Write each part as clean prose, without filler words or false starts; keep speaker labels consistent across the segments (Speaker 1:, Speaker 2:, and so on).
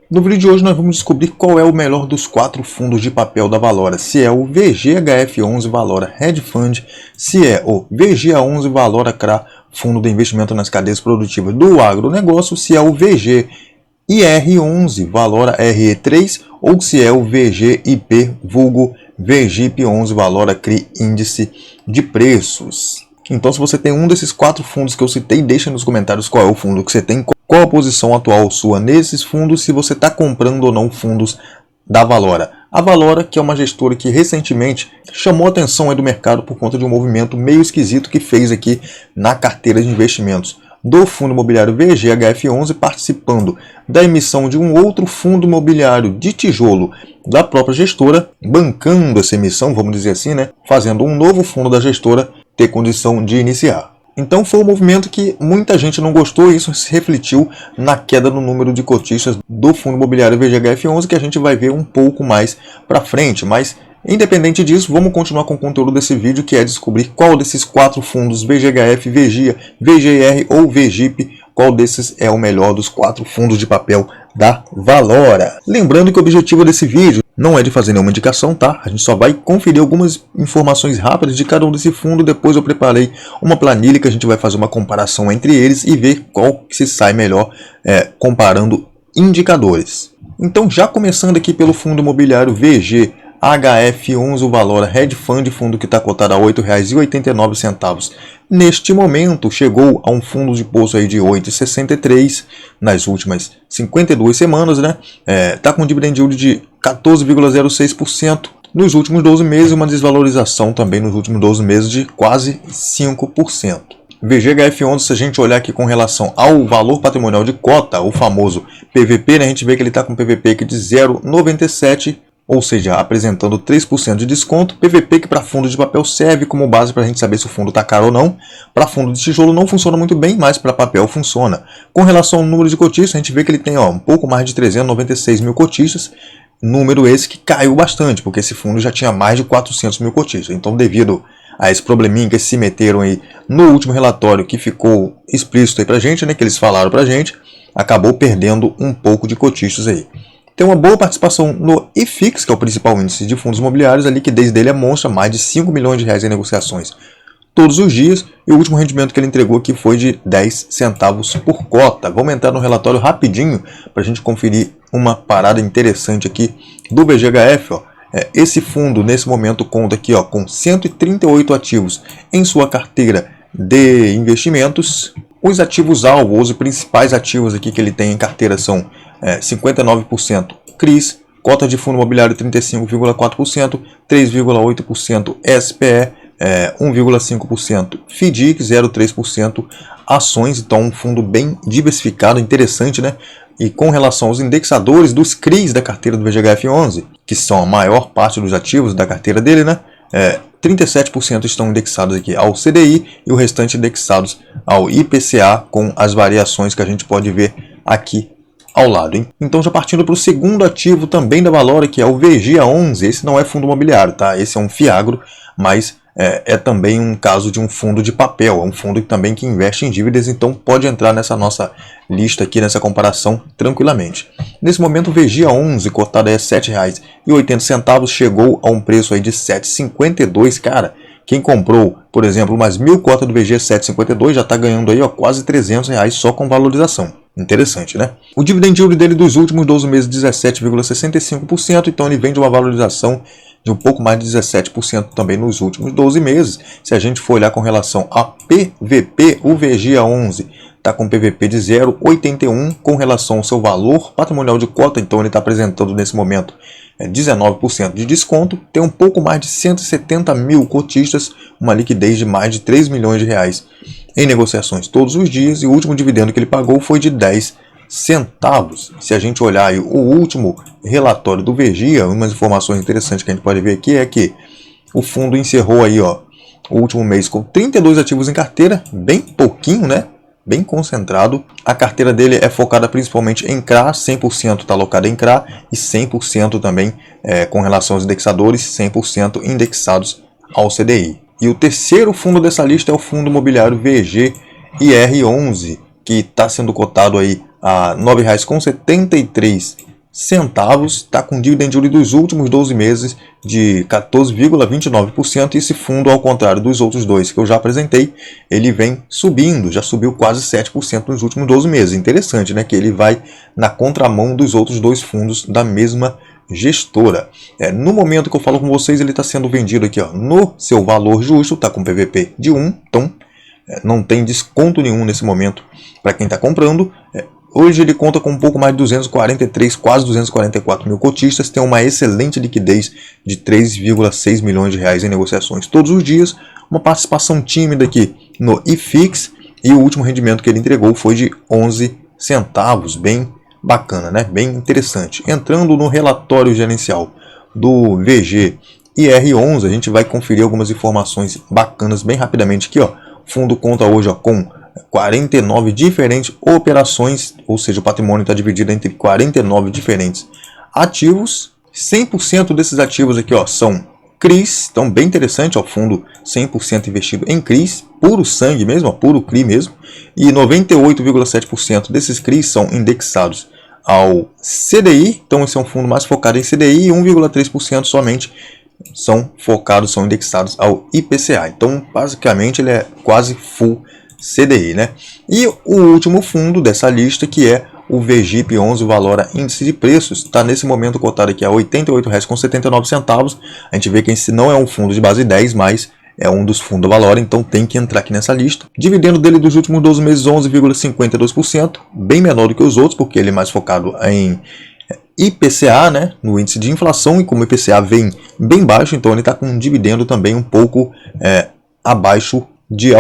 Speaker 1: No vídeo de hoje nós vamos descobrir qual é o melhor dos 4 fundos de papel da Valora, se é o VGHF11 Valora Hedge Fund, se é o VGA11 Valora CRA, Fundo de Investimento nas Cadeias Produtivas do Agronegócio, se é o VGIR11 Valora RE3 ou se é o VGIP vulgo VGIP11 Valora CRI Índice de Preços. Então, se você tem um desses 4 fundos que eu citei, deixa nos comentários qual é o fundo que você tem, qual a posição atual sua nesses fundos, se você está comprando ou não fundos da Valora. A Valora, que é uma gestora que recentemente chamou a atenção aí do mercado por conta de um movimento meio esquisito que fez aqui na carteira de investimentos do fundo imobiliário VGHF11, participando da emissão de um outro fundo imobiliário de tijolo da própria gestora, bancando essa emissão, vamos dizer assim, né? Fazendo um novo fundo da gestora ter condição de iniciar. Então foi um movimento que muita gente não gostou e isso se refletiu na queda no número de cotistas do fundo imobiliário VGHF11, que a gente vai ver um pouco mais para frente. Mas independente disso, vamos continuar com o conteúdo desse vídeo, que é descobrir qual desses 4 fundos, VGHF, VGIA, VGIR ou VGIP, qual desses é o melhor dos 4 fundos de papel da Valora. Lembrando que o objetivo desse vídeo não é de fazer nenhuma indicação, tá? A gente só vai conferir algumas informações rápidas de cada um desse fundo. Depois eu preparei uma planilha que a gente vai fazer uma comparação entre eles e ver qual que se sai melhor comparando indicadores. Então, já começando aqui pelo fundo imobiliário VGHF11, o Valora Hedge Fund, fundo que está cotado a R$ 8,89. Neste momento, chegou a um fundo de bolso aí de 8,63 nas últimas 52 semanas, né? Tá com um dividend yield de 14,06% nos últimos 12 meses, uma desvalorização também nos últimos 12 meses de quase 5%. VGHF11, se a gente olhar aqui com relação ao valor patrimonial de cota, o famoso PVP, né, a gente vê que ele está com PVP aqui de 0,97, ou seja, apresentando 3% de desconto. PVP que para fundo de papel serve como base para a gente saber se o fundo está caro ou não. Para fundo de tijolo não funciona muito bem, mas para papel funciona. Com relação ao número de cotistas, a gente vê que ele tem um pouco mais de 396 mil cotistas. Número esse que caiu bastante, porque esse fundo já tinha mais de 400 mil cotistas. Então, devido a esse probleminha que eles se meteram aí no último relatório, que ficou explícito aí pra gente, né, que eles falaram pra gente, acabou perdendo um pouco de cotistas aí. Tem uma boa participação no IFIX, que é o principal índice de fundos imobiliários, a liquidez dele é monstra, mais de 5 milhões de reais em negociações todos os dias, e o último rendimento que ele entregou aqui foi de 10 centavos por cota. Vamos entrar no relatório rapidinho para a gente conferir uma parada interessante aqui do VGHF. Esse fundo nesse momento conta aqui com 138 ativos em sua carteira de investimentos. Os ativos alvo, os principais ativos aqui que ele tem em carteira são 59% CRIs, cota de fundo imobiliário 35,4%, 3,8% SPE, 1,5% FDIC, 0,3% ações. Então um fundo bem diversificado, interessante, né? E com relação aos indexadores dos CRIs da carteira do VGHF11, que são a maior parte dos ativos da carteira dele, né? 37% estão indexados aqui ao CDI e o restante indexados ao IPCA, com as variações que a gente pode ver aqui ao lado, hein? Então, já partindo para o segundo ativo também da Valora, que é o VGA11. Esse não é fundo imobiliário, tá? Esse é um fiagro, mas é também um caso de um fundo de papel, é um fundo também que investe em dívidas, então pode entrar nessa nossa lista aqui, nessa comparação, tranquilamente. Nesse momento o VGA11, cotado a R$ 7,80, chegou a um preço aí de 7,52, cara. Quem comprou, por exemplo, umas 1.000 cotas do VG 7,52 já está ganhando aí quase R$ 300 só com valorização. Interessante, né? O dividend yield dele dos últimos 12 meses 17,65%, então ele vem de uma valorização de um pouco mais de 17% também nos últimos 12 meses. Se a gente for olhar com relação a PVP, o VGA11 está com PVP de 0,81 com relação ao seu valor patrimonial de cota, então ele está apresentando nesse momento 19% de desconto, tem um pouco mais de 170 mil cotistas, uma liquidez de mais de 3 milhões de reais em negociações todos os dias, e o último dividendo que ele pagou foi de 10 centavos. Se a gente olhar aí o último relatório do VGIA, umas informações interessantes que a gente pode ver aqui é que o fundo encerrou aí o último mês com 32 ativos em carteira, bem pouquinho, né? Bem concentrado. A carteira dele é focada principalmente em CRA, 100% está alocada em CRA e 100% também com relação aos indexadores, 100% indexados ao CDI. E o terceiro fundo dessa lista é o fundo imobiliário VGIR11, que está sendo cotado aí a R$ 9,73 centavos, está com dividend yield dos últimos 12 meses de 14,29%. E esse fundo, ao contrário dos outros dois que eu já apresentei, ele vem subindo, já subiu quase 7% nos últimos 12 meses. Interessante, né? Que ele vai na contramão dos outros dois fundos da mesma gestora. No momento que eu falo com vocês, ele está sendo vendido aqui, ó, no seu valor justo, está com PVP de 1, então não tem desconto nenhum nesse momento para quem está comprando. Hoje ele conta com um pouco mais de 243, quase 244 mil cotistas, tem uma excelente liquidez de 3,6 milhões de reais em negociações todos os dias, uma participação tímida aqui no IFIX, e o último rendimento que ele entregou foi de 11 centavos, bem bacana, né? Bem interessante. Entrando no relatório gerencial do VG IR11, a gente vai conferir algumas informações bacanas bem rapidamente aqui, ó. O fundo conta hoje, ó, com 49 diferentes operações, ou seja, o patrimônio está dividido entre 49 diferentes ativos. 100% desses ativos aqui, ó, são CRIs, então bem interessante, ó, fundo 100% investido em CRIs, puro sangue mesmo, ó, puro CRI mesmo, e 98,7% desses CRIs são indexados ao CDI, então esse é um fundo mais focado em CDI, e 1,3% somente são indexados ao IPCA, então basicamente ele é quase full CDI, né? E o último fundo dessa lista, que é o VGIP11 Valora Índice de Preços, está nesse momento cotado aqui a R$ 88,79. A gente vê que esse não é um fundo de base 10, mas é um dos fundos Valora, então tem que entrar aqui nessa lista. Dividendo dele dos últimos 12 meses, 11,52%, bem menor do que os outros, porque ele é mais focado em IPCA, né, no índice de inflação, e como o IPCA vem bem baixo, então ele está com um dividendo também um pouco abaixo de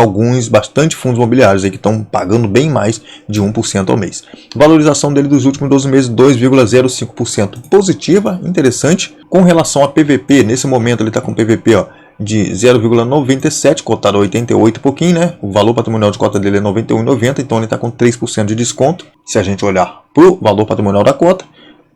Speaker 1: bastante fundos imobiliários aí que estão pagando bem mais de 1% ao mês. Valorização dele dos últimos 12 meses, 2,05% positiva, interessante. Com relação a PVP, nesse momento ele está com PVP, ó, de 0,97, cotado a 88 e pouquinho, né? O valor patrimonial de cota dele é 91,90, então ele está com 3% de desconto. Se a gente olhar para o valor patrimonial da cota,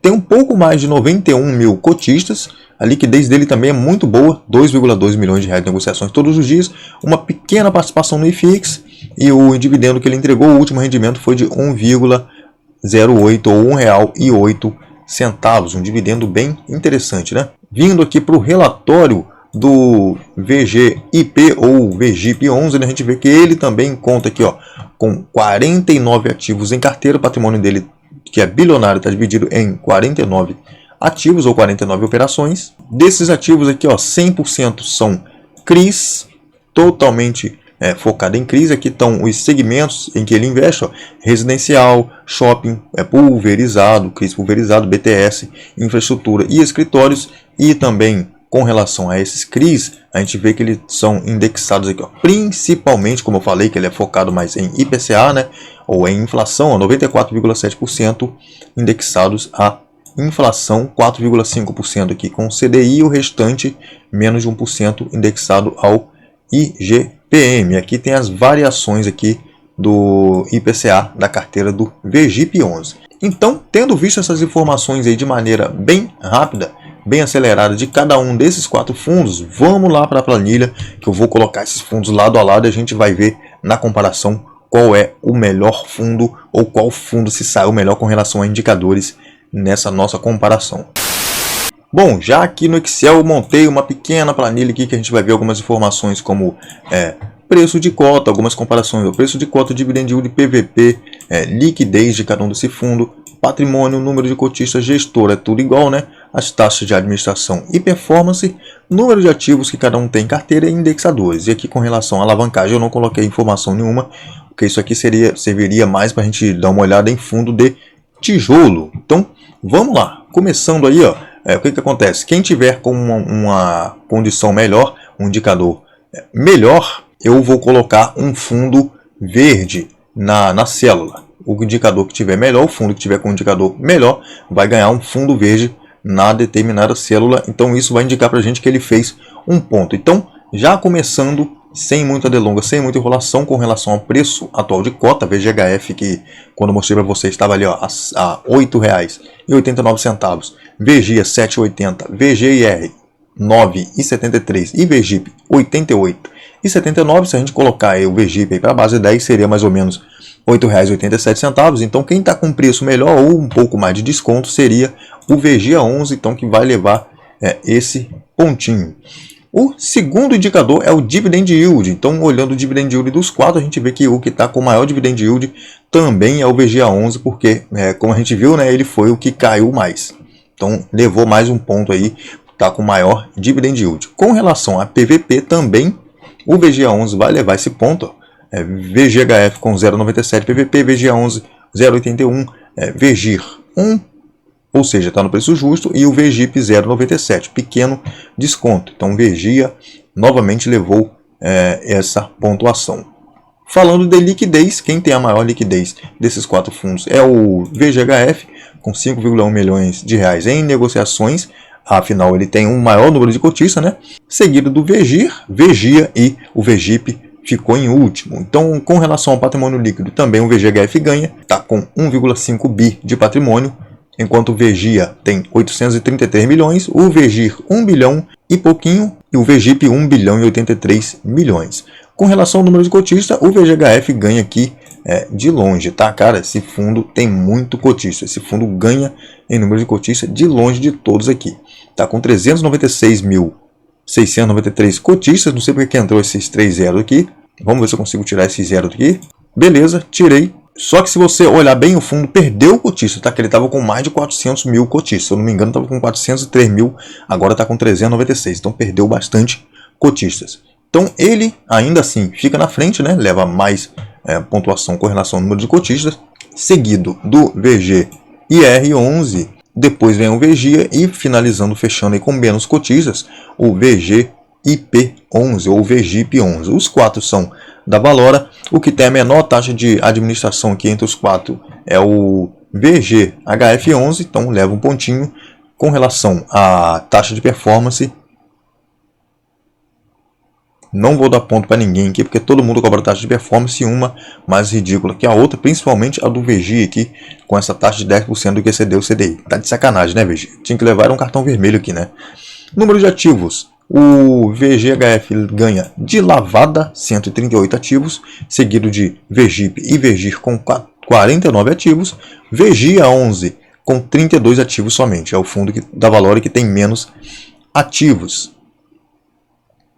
Speaker 1: tem um pouco mais de 91 mil cotistas, a liquidez dele também é muito boa, 2,2 milhões de reais de negociações todos os dias, uma pequena participação no IFIX, e o dividendo que ele entregou, o último rendimento foi de 1,08 ou R$1,08, um dividendo bem interessante, né? Vindo aqui para o relatório do VGIP ou VGIP11, a gente vê que ele também conta aqui, ó, com 49 ativos em carteira, o patrimônio dele, que é bilionário, está dividido em 49 ativos ou 49 operações. Desses ativos aqui, ó, 100% são CRIs, totalmente focado em CRIs. Aqui estão os segmentos em que ele investe, ó, residencial, shopping, pulverizado, CRIs pulverizado, BTS, infraestrutura e escritórios. E também com relação a esses CRIs, a gente vê que eles são indexados aqui, ó, principalmente, como eu falei, que ele é focado mais em IPCA, né, ou em inflação, 94,7% indexados a inflação, 4,5% aqui com CDI, e o restante, menos de 1%, indexado ao IGPM. Aqui tem as variações aqui do IPCA da carteira do VGIP11. Então, tendo visto essas informações aí de maneira bem rápida, bem acelerada de cada um desses 4 fundos, vamos lá para a planilha, que eu vou colocar esses fundos lado a lado e a gente vai ver na comparação qual é o melhor fundo ou qual fundo se saiu melhor com relação a indicadores nessa nossa comparação. Bom, já aqui no Excel eu montei uma pequena planilha aqui que a gente vai ver algumas informações como preço de cota, algumas comparações do preço de cota, dividend yield, PVP, liquidez de cada um desse fundo, patrimônio, número de cotistas, gestor, é tudo igual, né? As taxas de administração e performance, número de ativos que cada um tem em carteira e indexadores. E aqui com relação à alavancagem eu não coloquei informação nenhuma, porque isso aqui serviria mais para a gente dar uma olhada em fundo de tijolo. Então vamos lá, começando aí, ó, o que acontece? Quem tiver com uma condição melhor, um indicador melhor, eu vou colocar um fundo verde na célula. O indicador que tiver melhor, o fundo que tiver com um indicador melhor, vai ganhar um fundo verde na determinada célula. Então isso vai indicar para a gente que ele fez um ponto. Então, já começando, sem muita delonga, sem muita enrolação, com relação ao preço atual de cota, VGHF, que quando eu mostrei para vocês estava ali, ó, a R$ 8,89, VGIA 7,80, VGIR 9,73 e VGIP 88,79. Se a gente colocar aí o VGIP para a base 10, seria mais ou menos R$ 8,87. Então quem está com preço melhor ou um pouco mais de desconto seria o VGA11, então que vai levar esse pontinho. O segundo indicador é o Dividend Yield. Então, olhando o Dividend Yield dos 4, a gente vê que o que está com o maior Dividend Yield também é o VGA11, porque, como a gente viu, né, ele foi o que caiu mais. Então, levou mais um ponto aí, está com o maior Dividend Yield. Com relação a PVP também, o VGA11 vai levar esse ponto. VGHF com 0,97 PVP, VGA11 0,81, VGIR 1, ou seja, está no preço justo, e o VGIP 0,97, pequeno desconto. Então, VGIA novamente levou essa pontuação. Falando de liquidez, quem tem a maior liquidez desses 4 fundos é o VGHF, com 5,1 milhões de reais em negociações. Afinal, ele tem um maior número de cotistas, né? Seguido do VGIR, VGIA e o VGIP ficou em último. Então, com relação ao patrimônio líquido, também o VGHF ganha, está com 1,5 bi de patrimônio, enquanto o VGIA tem 833 milhões, o VGIR 1 bilhão e pouquinho, e o VGIP 1 bilhão e 83 milhões. Com relação ao número de cotistas, o VGHF ganha aqui de longe, tá, cara? Esse fundo tem muito cotista, esse fundo ganha em número de cotistas de longe de todos aqui. Tá com 396.693 cotistas, não sei porque que entrou esses 3 zeros aqui. Vamos ver se eu consigo tirar esse zero aqui. Beleza, tirei. Só que se você olhar bem o fundo, perdeu o cotista, tá? Que ele estava com mais de 400 mil cotistas. Se eu não me engano, estava com 403 mil, agora está com 396. Então perdeu bastante cotistas. Então ele, ainda assim, fica na frente, né? Leva mais pontuação com relação ao número de cotistas. Seguido do VGIR11, depois vem o VGIA e finalizando, fechando aí com menos cotistas, o VGIP11 ou VGIP11. Os 4 são da Valora. O que tem a menor taxa de administração aqui entre os 4 é o VGHF11, então leva um pontinho. Com relação à taxa de performance, não vou dar ponto para ninguém aqui, porque todo mundo cobra taxa de performance, uma mais ridícula que a outra, principalmente a do VG aqui, com essa taxa de 10% do que excedeu o CDI. Tá de sacanagem, né, VG? Tinha que levar um cartão vermelho aqui, né? Número de ativos. O VGHF ganha de lavada 138 ativos, seguido de VGIP e VGIR com 49 ativos, VGIA11 com 32 ativos somente. É o fundo da Valora que tem menos ativos.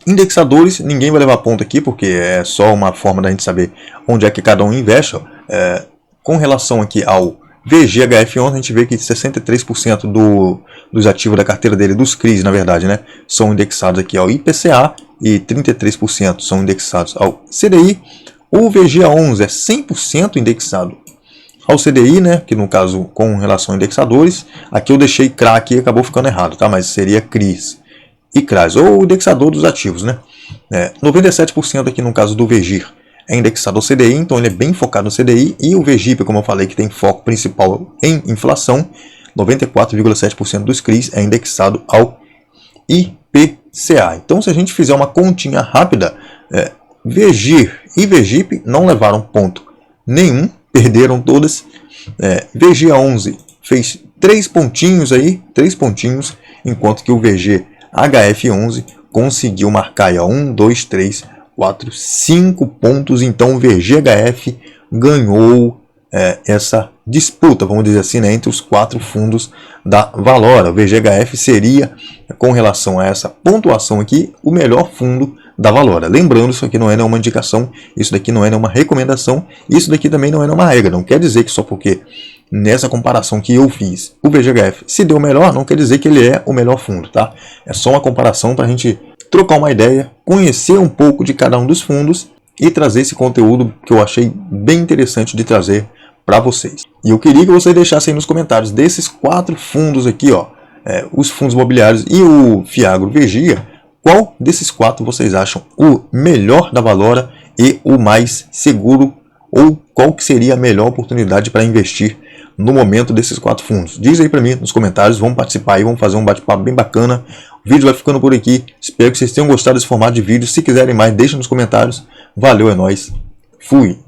Speaker 1: Indexadores, ninguém vai levar ponto aqui, porque é só uma forma da gente saber onde é que cada um investe. Com relação aqui ao VGHF11, a gente vê que 63% dos ativos da carteira dele, dos CRIs, na verdade, né, são indexados aqui ao IPCA e 33% são indexados ao CDI. O VGA11 é 100% indexado ao CDI, né, que no caso com relação a indexadores, aqui eu deixei CRA aqui e acabou ficando errado, tá, mas seria CRIs e CRAs, ou o indexador dos ativos, né. 97% aqui no caso do VGIR é indexado ao CDI, então ele é bem focado no CDI, e o VGIP, como eu falei, que tem foco principal em inflação, 94,7% dos CRIs é indexado ao IPCA. Então, se a gente fizer uma continha rápida, VGIR e VGIP não levaram ponto nenhum, perderam todas. VGA11 fez 3 pontinhos aí, 3 pontinhos, enquanto que o VGHF11 conseguiu marcar aí, 1, 2, 3, 4, 5 pontos. Então o VGHF ganhou essa disputa, vamos dizer assim, né, entre os 4 fundos da Valora. O VGHF seria, com relação a essa pontuação aqui, o melhor fundo da Valora. Lembrando, isso aqui não é nenhuma indicação, isso daqui não é nenhuma recomendação, isso daqui também não é nenhuma regra. Não quer dizer que só porque nessa comparação que eu fiz o VGHF se deu melhor, não quer dizer que ele é o melhor fundo, tá? É só uma comparação para a gente trocar uma ideia, conhecer um pouco de cada um dos fundos e trazer esse conteúdo que eu achei bem interessante de trazer para vocês. E eu queria que vocês deixassem aí nos comentários desses 4 fundos aqui, ó, os fundos imobiliários e o Fiagro VGIA, qual desses 4 vocês acham o melhor da Valora e o mais seguro, ou qual que seria a melhor oportunidade para investir no momento desses 4 fundos? Diz aí para mim nos comentários, vamos participar aí, vamos fazer um bate-papo bem bacana. O vídeo vai ficando por aqui, espero que vocês tenham gostado desse formato de vídeo. Se quiserem mais, deixem nos comentários. Valeu, é nóis, fui!